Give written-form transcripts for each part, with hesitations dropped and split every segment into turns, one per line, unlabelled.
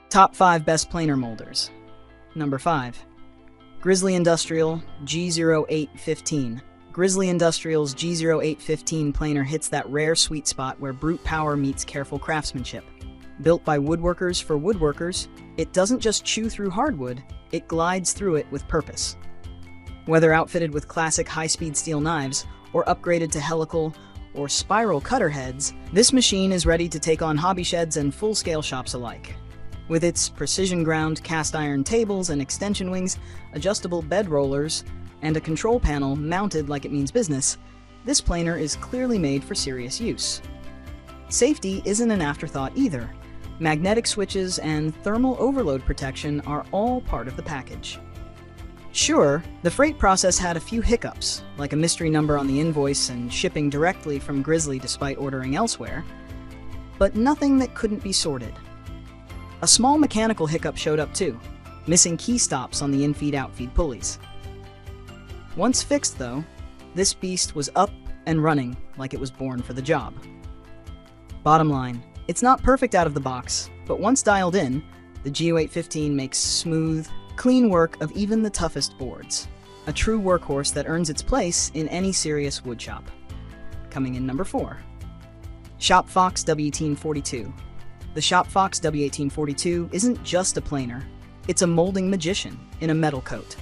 Top 5 Best Planer Molders. Number 5. Grizzly Industrial G0815. Grizzly Industrial's G0815 planer hits that rare sweet spot where brute power meets careful craftsmanship. Built by woodworkers for woodworkers, it doesn't just chew through hardwood, it glides through it with purpose. Whether outfitted with classic high-speed steel knives or upgraded to helical or spiral cutter heads, this machine is ready to take on hobby sheds and full-scale shops alike. With its precision-ground cast iron tables and extension wings, adjustable bed rollers, and a control panel mounted like it means business, this planer is clearly made for serious use. Safety isn't an afterthought either. Magnetic switches and thermal overload protection are all part of the package. Sure, the freight process had a few hiccups, like a mystery number on the invoice and shipping directly from Grizzly despite ordering elsewhere, but nothing that couldn't be sorted. A small mechanical hiccup showed up too, missing key stops on the in-feed-out-feed pulleys. Once fixed though, this beast was up and running like it was born for the job. Bottom line, it's not perfect out of the box, but once dialed in, the G0815 makes smooth, clean work of even the toughest boards. A true workhorse that earns its place in any serious woodshop. Coming in number 4. Shop Fox W1842. The Shop Fox W1842 isn't just a planer, it's a molding magician in a metal coat.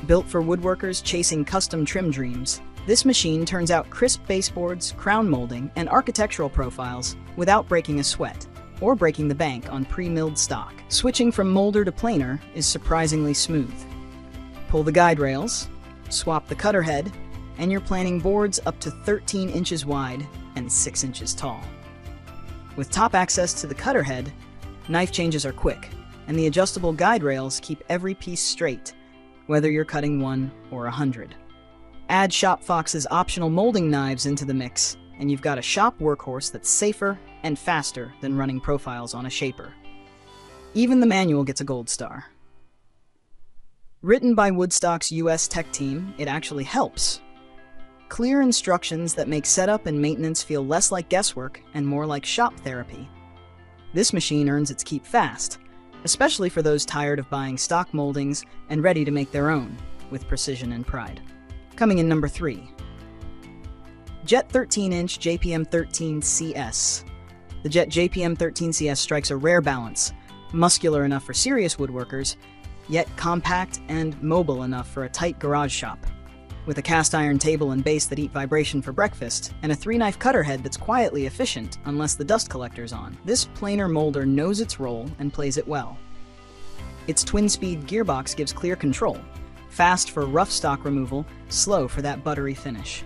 Built for woodworkers chasing custom trim dreams, this machine turns out crisp baseboards, crown molding, and architectural profiles without breaking a sweat or breaking the bank on pre-milled stock. Switching from molder to planer is surprisingly smooth. Pull the guide rails, swap the cutter head, and you're planing boards up to 13 inches wide and 6 inches tall. With top access to the cutter head, knife changes are quick, and the adjustable guide rails keep every piece straight, whether you're cutting 1 or 100. Add Shop Fox's optional molding knives into the mix, and you've got a shop workhorse that's safer and faster than running profiles on a shaper. Even the manual gets a gold star. Written by Woodstock's US tech team, it actually helps. Clear instructions that make setup and maintenance feel less like guesswork and more like shop therapy. This machine earns its keep fast, especially for those tired of buying stock moldings and ready to make their own, with precision and pride. Coming in number 3. Jet 13-inch JPM 13CS. The Jet JPM 13CS strikes a rare balance, muscular enough for serious woodworkers, yet compact and mobile enough for a tight garage shop. With a cast iron table and base that eat vibration for breakfast, and a 3-knife cutter head that's quietly efficient unless the dust collector's on, this planer molder knows its role and plays it well. Its twin-speed gearbox gives clear control, fast for rough stock removal, slow for that buttery finish.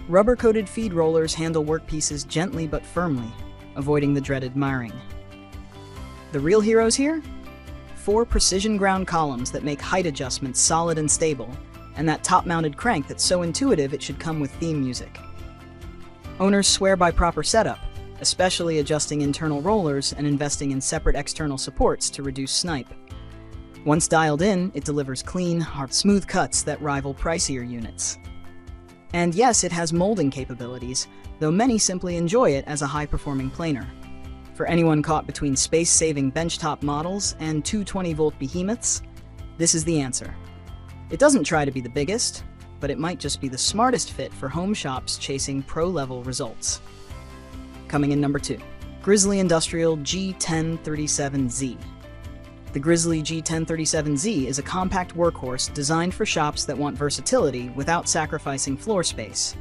Rubber-coated feed rollers handle workpieces gently but firmly, avoiding the dreaded marring. The real heroes here? 4 precision-ground columns that make height adjustments solid and stable, and that top-mounted crank that's so intuitive it should come with theme music. Owners swear by proper setup, especially adjusting internal rollers and investing in separate external supports to reduce snipe. Once dialed in, it delivers clean, hard, smooth cuts that rival pricier units. And yes, it has molding capabilities, though many simply enjoy it as a high-performing planer. For anyone caught between space-saving benchtop models and 220-volt behemoths, this is the answer. It doesn't try to be the biggest, but it might just be the smartest fit for home shops chasing pro-level results. Coming in number 2. Grizzly Industrial G1037Z. The Grizzly G1037Z is a compact workhorse designed for shops that want versatility without sacrificing floor space.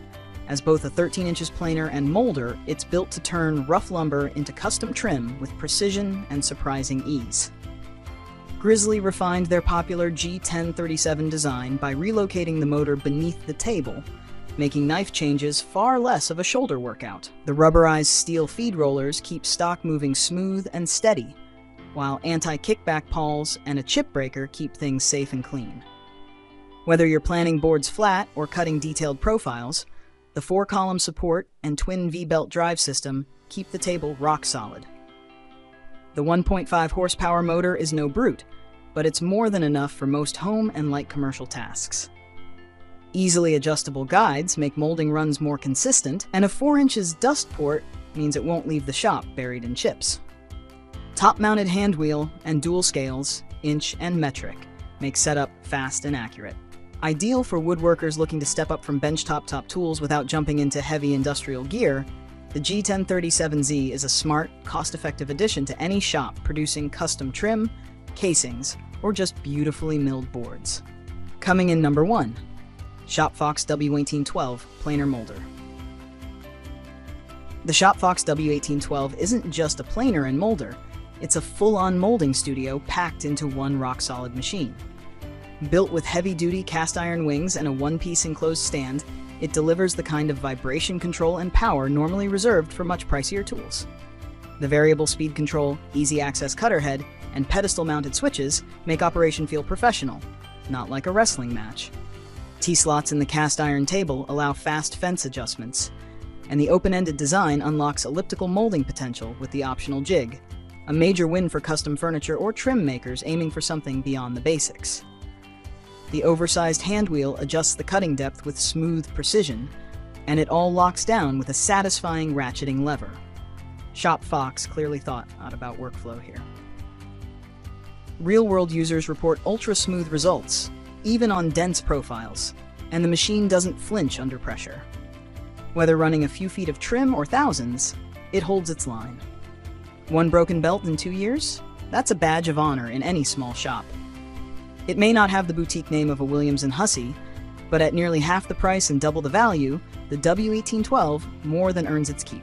As both a 13 inches planer and molder, it's built to turn rough lumber into custom trim with precision and surprising ease. Grizzly refined their popular G1037 design by relocating the motor beneath the table, making knife changes far less of a shoulder workout. The rubberized steel feed rollers keep stock moving smooth and steady, while anti-kickback pawls and a chip breaker keep things safe and clean. Whether you're planning boards flat or cutting detailed profiles, the 4-column support and twin V-belt drive system keep the table rock solid. The 1.5 horsepower motor is no brute, but it's more than enough for most home and light commercial tasks. Easily adjustable guides make molding runs more consistent, and a 4 inches dust port means it won't leave the shop buried in chips. Top-mounted hand wheel and dual scales, inch and metric, make setup fast and accurate. Ideal for woodworkers looking to step up from benchtop tools without jumping into heavy industrial gear, the G1037Z is a smart, cost-effective addition to any shop producing custom trim, casings, or just beautifully milled boards. Coming in number 1, Shop Fox W1842 Planer Moulder. The Shop Fox W1812 isn't just a planer and molder, it's a full-on molding studio packed into one rock-solid machine. Built with heavy-duty cast-iron wings and a one-piece enclosed stand, it delivers the kind of vibration control and power normally reserved for much pricier tools. The variable speed control, easy-access cutter head, and pedestal-mounted switches make operation feel professional, not like a wrestling match. T-slots in the cast-iron table allow fast fence adjustments, and the open-ended design unlocks elliptical molding potential with the optional jig, a major win for custom furniture or trim makers aiming for something beyond the basics. The oversized hand wheel adjusts the cutting depth with smooth precision, and it all locks down with a satisfying ratcheting lever. Shop Fox clearly thought out about workflow here. Real-world users report ultra-smooth results, even on dense profiles, and the machine doesn't flinch under pressure. Whether running a few feet of trim or thousands, it holds its line. One broken belt in 2 years? That's a badge of honor in any small shop. It may not have the boutique name of a Williams & Hussey, but at nearly half the price and double the value, the W1812 more than earns its keep.